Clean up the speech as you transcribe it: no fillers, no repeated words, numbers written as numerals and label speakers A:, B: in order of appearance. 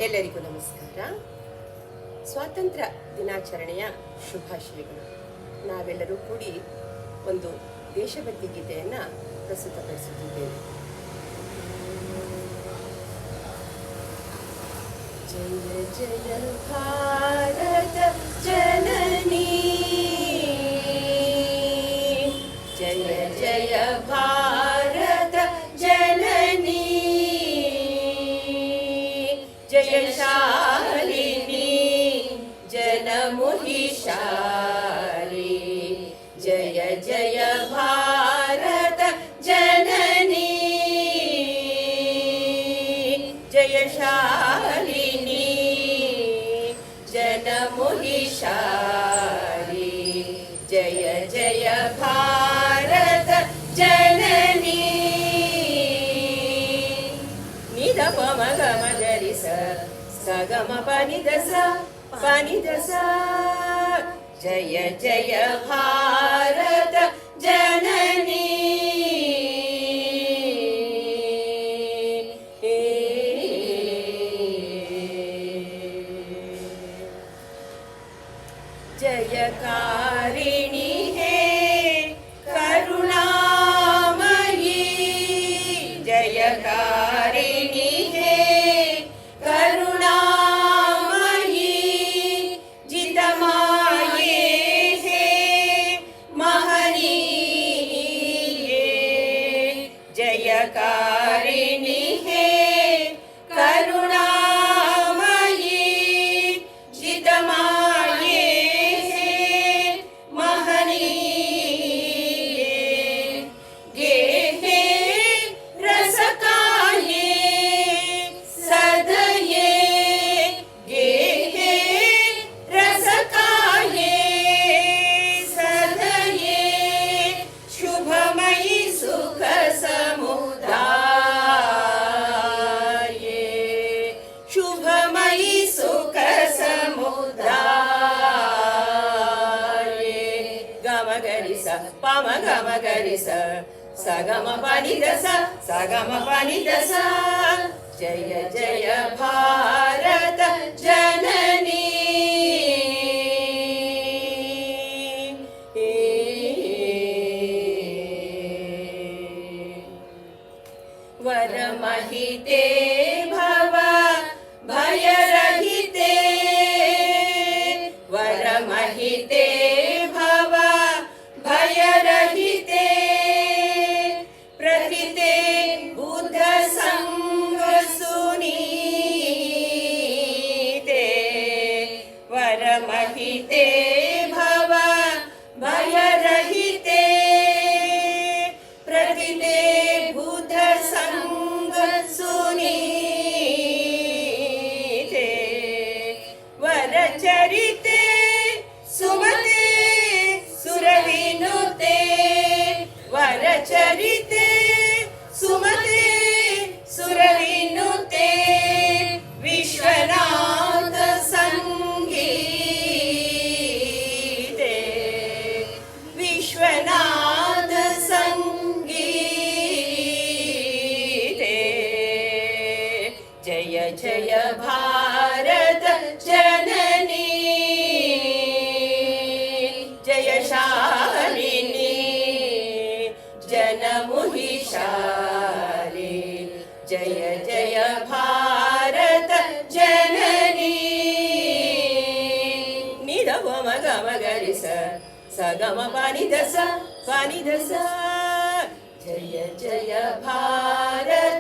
A: ಎಲ್ಲರಿಗೂ ನಮಸ್ಕಾರ. ಸ್ವಾತಂತ್ರ್ಯ ದಿನಾಚರಣೆಯ ಶುಭಾಶಯಗಳು. ನಾವೆಲ್ಲರೂ ಕೂಡಿ ಒಂದು ದೇಶಭಕ್ತಿ ಗೀತೆಯನ್ನು ಪ್ರಸ್ತುತಪಡಿಸುತ್ತಿದ್ದೇವೆ. ಜಯ ಜಯ ಭಾರತ ಜನನಿ, ಜಯ ಜಯ ಭಾರತ ಜನನಿ, ಜಯಶಾಲಿನಿ ಜನಮುಹಿಷಾಲಿ, ಜಯ ಜಯ ಭಾರತ ಜನನಿ, ಜಯಶಾಲಿನಿ ಜನಮುಹಿಷಾಲಿ, ಜಯ ಜಯ ಭಾರತ ಜನನಿ. ನಿಧ ಪಮ ಗಮ ಗರಿ ಸ ಗಮ ಪನಿ ದಸ ಪನಿ ದಸ, ಜಯ ಜಯ ಭಾರತ ಜನನಿ, जयकारिणी है करुणामयी, जयकारिणी है करुणामयी, जितमाये है महनीये, जयकारिणी है करुणामयी, जितमाये पम गम गरि स गम पनि दस गम पनि दस, जय जय भारत जननी, वरमहिते भव भयरहिते, वरमहिते भव भयरहिते, प्रथिते बुद्ध संग सुनीते, वरमहिते भव भयरहिते, प्रथिते बुद्ध संग सुनीते, वरचरिते सुमते सुरविनुते, वरचरिते सुमते सुरविनुते, विश्वनाथ संगीते, विश्वनाथ संगीते, जय जय भारत जननी, जयशालिनी जनमुहिषाली, जय जय भारत जननी. निध पम गम गरि स गम पनि दस, जय जय भारत